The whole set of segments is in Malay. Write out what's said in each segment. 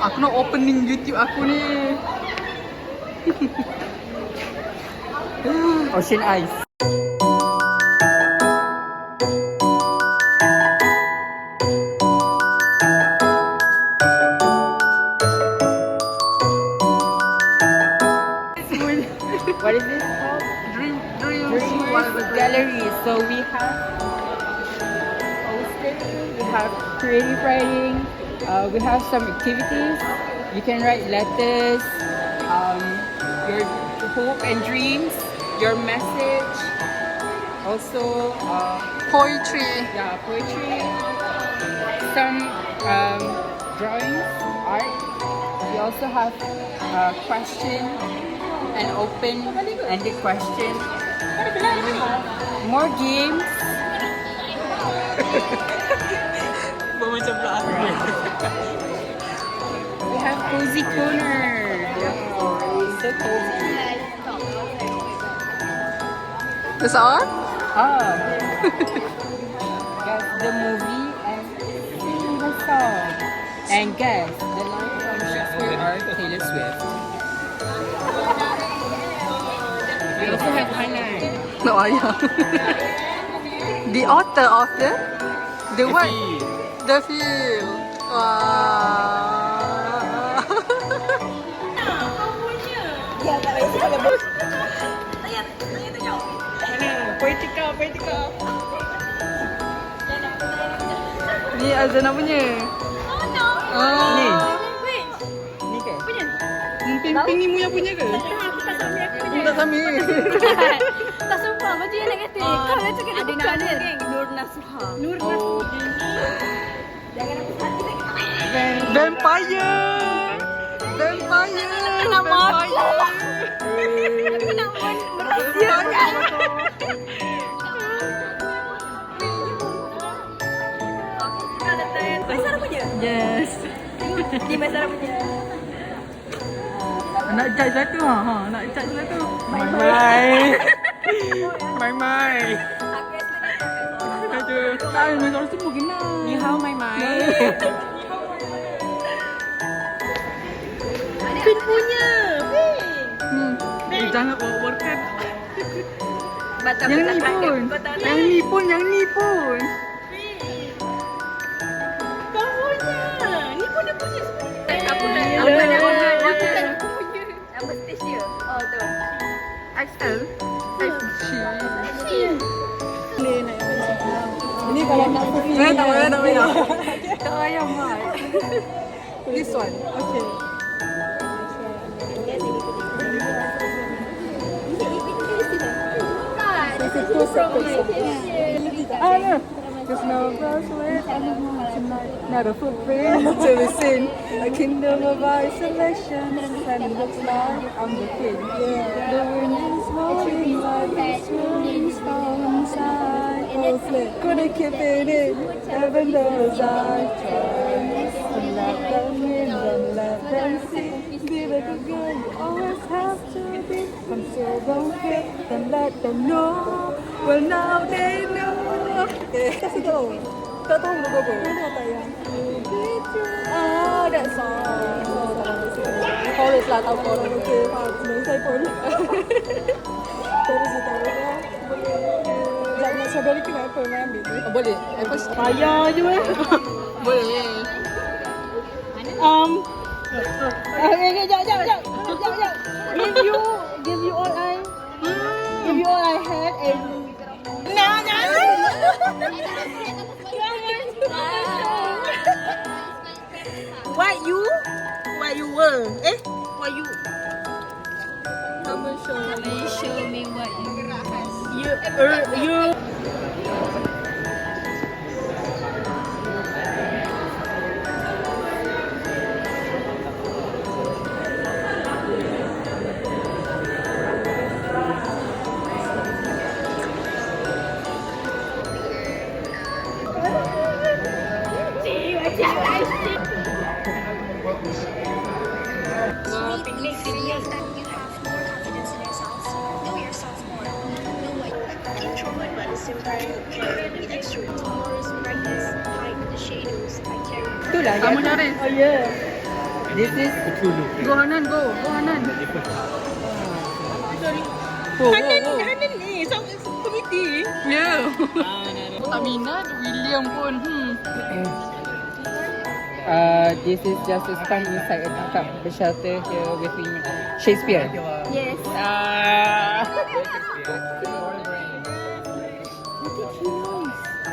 Aku nak opening YouTube aku ni. Ocean Eyes. What is this called? Dreams Gallery. So we have posters, we have creative writing, we have some activities. You can write letters, your hope and dreams, your message. Also, Poetry. yeah, poetry, some drawings, art. We also have question and open-ended question. We have more games. Macam belakang. We have cozy corner. So cozy. Is that on? Ah, guess the movie and sing the song. And guess the line from Shakespeare or Taylor Swift. We also have highlight. No ayah. The author of the what? The film. Wah. Ya, tak payah cakap lebih. Poetica. Ni Azana punya. Oh. Ni. Wait, Ni ke? punya. Pimping ni Muya punya ke? Aku tak sambil aku punya. Tak sambil. Tak sumpah, macam yang nak kata. Kau nak cakap dia bukan dia. Nur Nasuha. Nur Oh. Jangan aku hati tak kata. Vampire. Nama aku. Aku nak merahsiakan. Maisara punya? Yes. Di Maisara punya. Nak judge satu nak judge satu. My. Aku esok Aduh. Tak, orang semua kena. Ni hao mai. Pin punya. Jangan workan. Baca Yang ni pun. Yang ni pun. Kau punya. Ni pun dia punya sebenarnya. Aku nak Ya. aku nak Ya. aku punya. Nama stage dia. Oh tu. XL. Ni kalau nak pergi. Tak payah. Tak payah, Mak. This one. Okay. Cause no girls with anyone tonight. Not a footprint to be seen. A kingdom of isolation. And it looks like I'm the king. The wind is blowing like a swirling storm inside. Couldn't keep it in. Heaven knows I tried. And let them in, don't let them see. Be like a girl you always have to be. Come so don't fit, then let them know. Well now they know. Kasi tahu. Tak tahu lagu apa. Mana tak yang? That song. Chorus lah, tahu chorus. Okay, faham. Sebenarnya saya pun. Chorus dia tahu lah. Sekejap nak saudara kenapa main ambil tu? Boleh. Payah je weh. Boleh. Jap. Give you all I had and What you were? What you? Come and show me. Show me what you. you Picnic serious that you have more confidence in yourself. Know yourself more. Know what introvert but at the same time can be extrovert. Tomorrow's practice hide the shadows I carry. itulah Kamu yang nyari. oh ya This is Go Hanan, go Hanan. Hanan ni komiti. Yeah. Tak minat William pun. This is just a stand inside a cup, the shelter here with Shakespeare. Yes.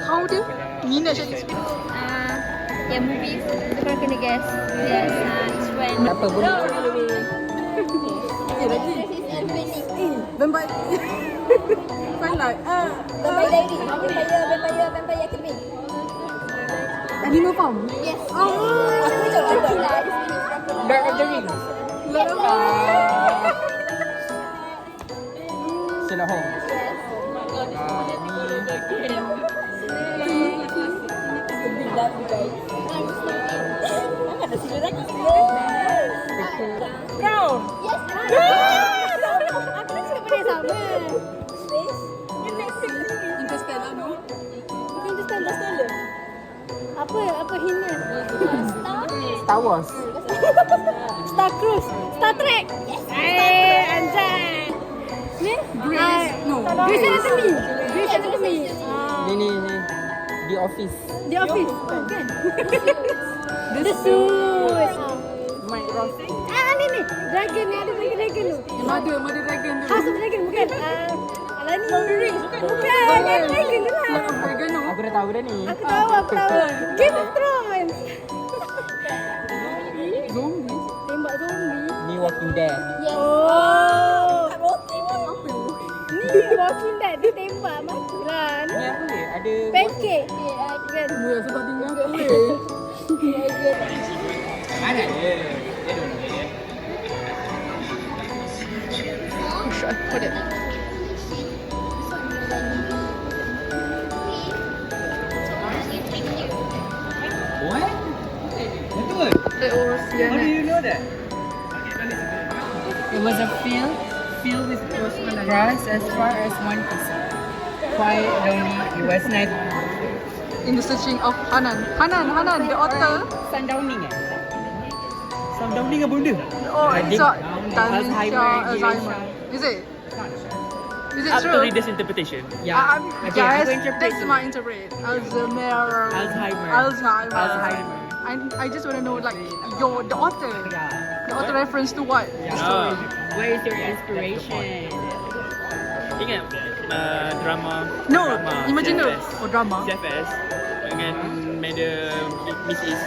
How dia minat Shakespeare? Yeah, movies. Korang kena guess. Yes, it's when... Apa boleh? Vampire. Twilight. Vampire Diary. Vampire Academy. Animal Farm. Yes. Lord of the Rings. Sherlock Holmes. Crown. Yes. Aku nak cakap benda yang sama. Space. Interstellar, no? Bukan Interstellar. Apa hina? Star Wars. Star Cruise. Star Trek. Yes. Anjay. Ni? Grey's Anatomy. Grey's Anatomy. Ni. The Office. The Office. Kan? The Suit. Mike Ross. Ni. Dragon ni ada dragon tu. Mother Dragon tu. House of Dragon bukan? Alani. Lord of the Rings. Bukan. Dragon tu lah. Dragon no. Aku dah tahu dah ni. Aku tahu. Game of Thrones. Zombie. Tembak zombie. Ni Walking Dead. Yes. Oh. Ni Walking Dead dia tembak matilah. Ni apa dia? Ada Pancake. Kan? Mula sebab tinggal kat boleh. mana dia? Should I put it? What? Betul? It was How do you know that? It was a field with grass as far as one could see. Quite lonely, it was night. In the searching of Hanan, the author. Sundowning Sundowning apa benda? Oh, it's got Alzheimer, Alzheimer. Is it? Is it Up to true? reader's interpretation. Yeah. Okay, Guys, aku interpret that's tu. my interpret. Alzheimer. I just want to know, like, the author. Yeah. The author reference to what? Oh. Where is your inspiration? Ingat drama No, drama Imaginer. CFS. Oh, drama. CFS dengan Madam Miss Is.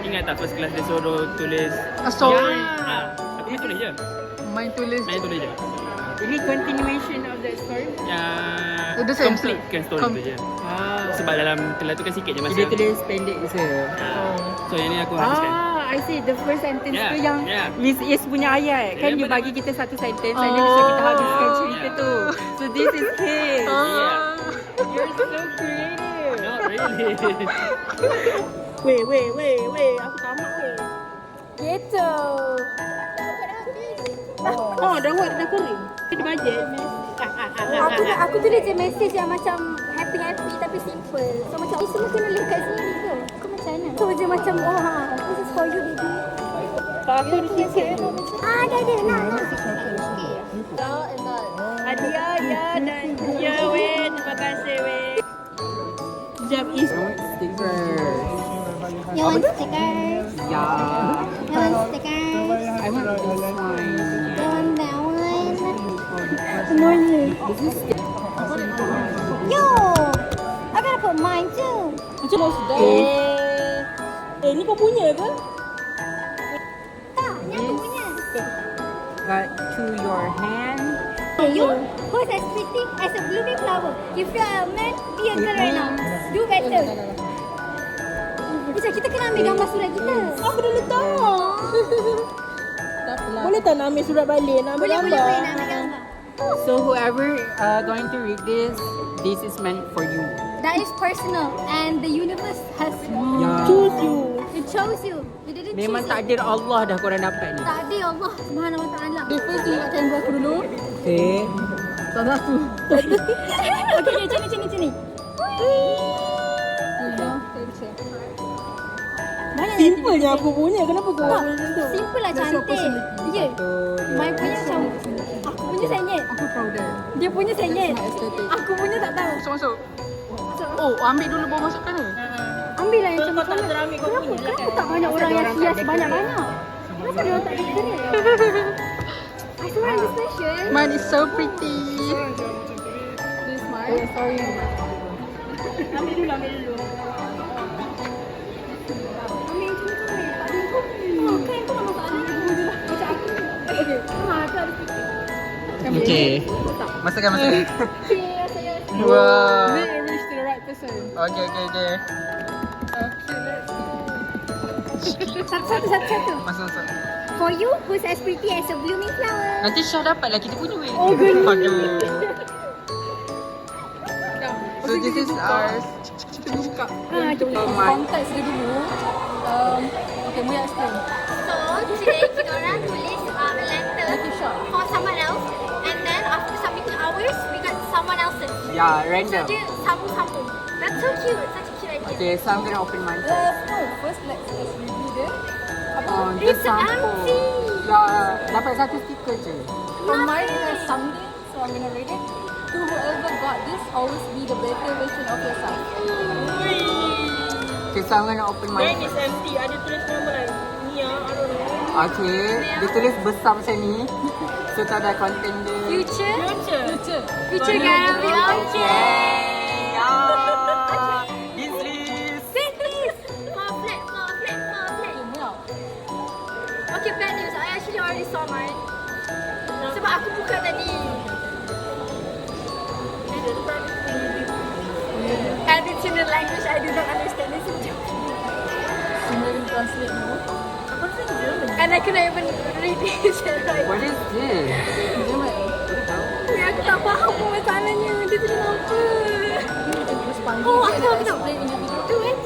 Ingat tak first class dia suruh tulis A story. aku ni tulis je. Main tulis. Main tulis je. Ini continuation of that story? The same Completekan story tu je. Ah. Sebab dalam kelas tu kan sikit je masa. Dia tulis pendek je. So yang ni aku habiskan. I see. The first sentence Yeah, tu yang yeah. Miss Is punya ayat. Kan dia benar. bagi kita satu sentence and then so kita habiskan cerita tu. So this is his. You're so creative. Not really. Weh, aku tamat weh. Gitu. Oh, dah kering. Dia bajet. Aku tulis je message yang macam happy tapi simple. So macam ni semua kena leave kat sini ke? Kau macam mana? So je macam this is for you baby. Aku di sini. Ada nak. Adia dan ya weh. Terima kasih weh. Jam is. Stickers. You want stickers? Yeah. You want stickers? I want this one. You want that one? Morning. This is Yo! I gotta put mine too. Macam mana sudah? Ni kau punya ke? Tak, ni aku punya. got to your hand. You, who's as pretty as a blooming flower? If you are a man, be a girl right now. Do better. Macam kita kena ambil gambar surat kita. Aku dah letak. Boleh tak nak ambil surat balik? Nak ambil Boleh, gambar? nak ambil gambar. So whoever going to read this is meant for you. That is personal and the universe has Yeah. Choose you. it chose you. You didn't Memang choose it. takdir Allah dah korang dapat ni. Takdir Allah Subhanahu Wa Taala. First you nak kamera aku dulu. Okay. Tak ada aku. Okey, macam ni. Simple je aku punya. Kenapa kau buat macam tu? personality. Ya. My punya macam aku punya senyet. Aku prouder. Dia punya senyet. Aesthetic. Aku punya tak tahu. Masuk. Oh, ambil dulu baru masukkan ni. Ambil lah yang Kau macam tak mana. teramik kau punya lah Kenapa kan? tak banyak orang yang hias banyak-banyak? Kenapa dia orang tak decorate? I swear this fashion. Mine is so pretty. This mine. Oh, sorry. Ambil dulu, ambil dulu. Ambil macam tu. Oh, kan kau nak masak anak aku je lah. Macam aku. Okay. Tu ada sikit. Okay. Masukkan. Okay, saya. Wow. Then it reach to the right person. Okay. Okay, let's Satu. Masuk. For you, who's as pretty as a blooming flower? Nanti Syah dapat lah kita punya weh. Oh, goodness. Aduh. go. So this is ours. Kita buka. Kita Konteks dia dulu. Okay, Muya explain. So, today kita orang tulis a letter for someone else, and then after submitting ours, we got someone else's. Yeah, So random. dia sambung-sambung. That's so cute. Such a cute idea. Okay, so I'm gonna open mine first. First, let's review dia. Oh, It's just sample. empty. Ya, dapat satu stiker je. For mine, it has something, so I'm gonna read it. To whoever got this, always be the better version of yourself. Okay, so I'm gonna open Mine mine is first. empty. Ada tulis nama like Mia, I don't know. Okay, dia tulis besar macam ni. So tak ada content dia. Future. Future. Future gonna be okay. Yeah. This list. Please. More flat. Okay, bad news. I actually already saw mine. Sebab aku buka tadi. And it's in a language I do not understand. It's in Japanese. Somebody translate dulu. And I cannot even read it right. What is this? Dia main. Ya, aku tak faham pun masalahnya. Dia tulis apa. Terus panggil Oh, dia, aku dia tahu. explain individual. Tu eh.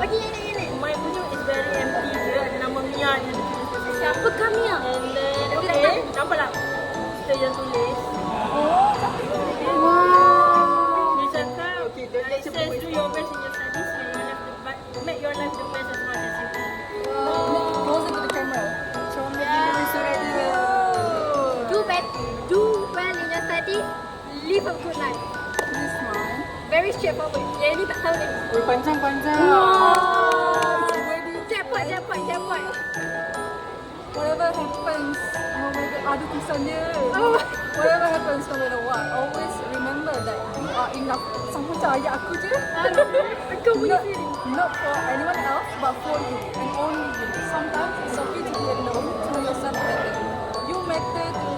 Okay, ini. My punya is very empty je. Ada nama Mia je. Dia tulis kat sini. Siapa kami ah? And then, okay. Nampak tak? Kita yang tulis. Dia cakap, it says do your best in your studies. Make your life the best as much as you can. Closer to the camera. Show me the surat dia. Do well in your studies. Live a good life. This one. Very straightforward. Yang ini tak tahu ni. Oh, panjang. Jackpot. Whatever happens, oh my god, ada tulisan dia. Oh. Whatever happens, no matter what, always remember that you are enough. Sama macam ayat aku je. Kau punya feeling. Not for anyone else, but for you and only you. Sometimes it's okay to be alone, to know yourself better. You matter to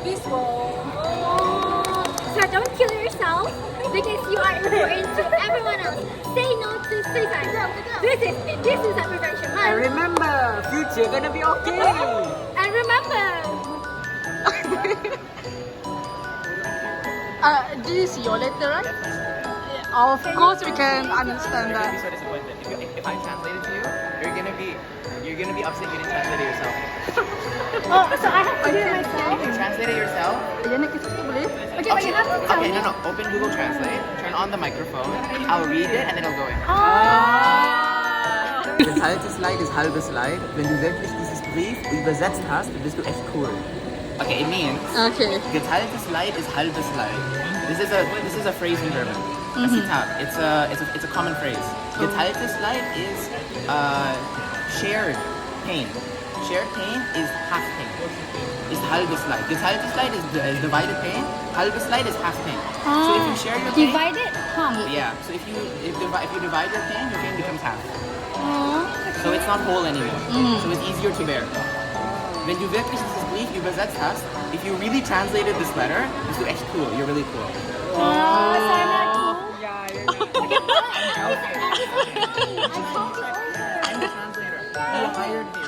this world. So don't kill yourself because you are important to everyone else. Say no to suicide. This is a prevention And month. remember, future gonna be okay. And remember, This is your letter, right? Of course we can understand You're gonna that. be so disappointed. If I translate it to you, you're gonna be upset you didn't translate it yourself. oh, so I have to do it myself. You can translate it yourself. Yang nak kita boleh? Okay, but you have to tell Okay, me. no. Open Google Translate. Turn on the microphone. I'll read it and then it'll go in. Geteiltes Leid ist halbes Leid. Wenn du wirklich dieses Brief übersetzt hast, bist du echt cool. Okay, it means Okay. geteiltes Leid ist halbes Leid. This is a phrase in German. A Zitat. It's a common phrase. Geteiltes Leid is shared pain. Shared pain is half pain. It's halbes Leid. Geteiltes Leid is divided pain. Halbes Leid is half pain. So if you share your pain, Divided? yeah. So if you divide your pain becomes half. So it's not whole anymore. So it's easier to bear. Wenn du wirklich dieses Brief übersetzt hast, if you really translated this letter, bist du echt cool. You're really cool. I'm the translator. You hired me.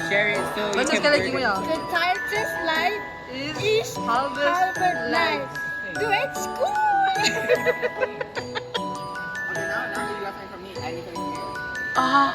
Share it so you Baca can sekali lagi, burn it. Muya. The tightest light is Harvest light. Do it school. Okay, now that you got something from me, I need something from you. Ah.